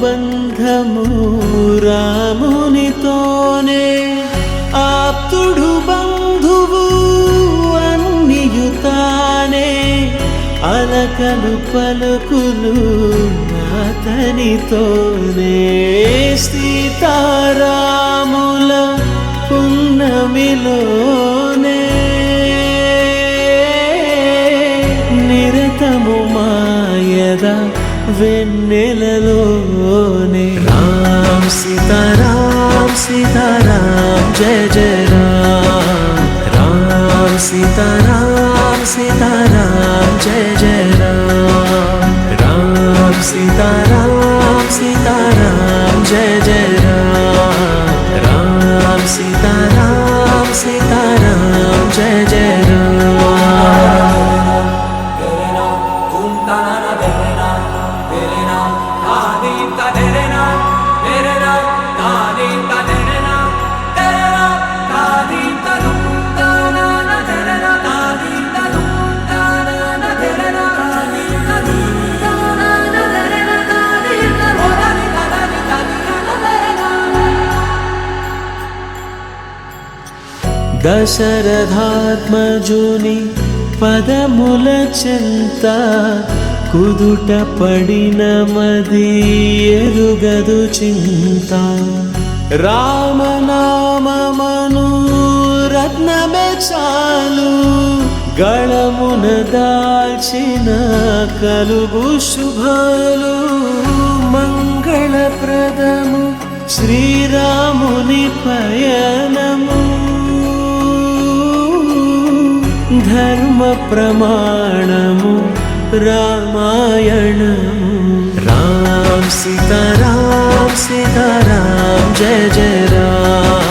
బంధము రామునితోనే ఆప్తుడు బంధువు అన్నియుతానే అలకలు పలుకులు అతనితోనే సీతారాముల పున్నమిలోనే నిరతము మాయద వెన్నెలలోనే రామ్ సీతారాం సీతారాం జయ జయ రామ్ రామ్ సీతారాం సీతారాం జయ జయ రామ్ రామ్ సీతారాం సీతారాం జయ జయ రామ్ రామ్ సీతారాం సీతారాం జయ జయ రామ్ దశరథాత్మజుని పదముల చెంత కుదుట పడిన మది ఎరుగదు చింత రామనామమను రత్నమే చాలు గళమున దాల్చిన కలుగు శుభాలు మంగళప్రదము శ్రీరాముని పయనము ధర్మ ప్రమాణము రామాయణము రామ్ సీతారాం సీతారాం జయ జయ రామ్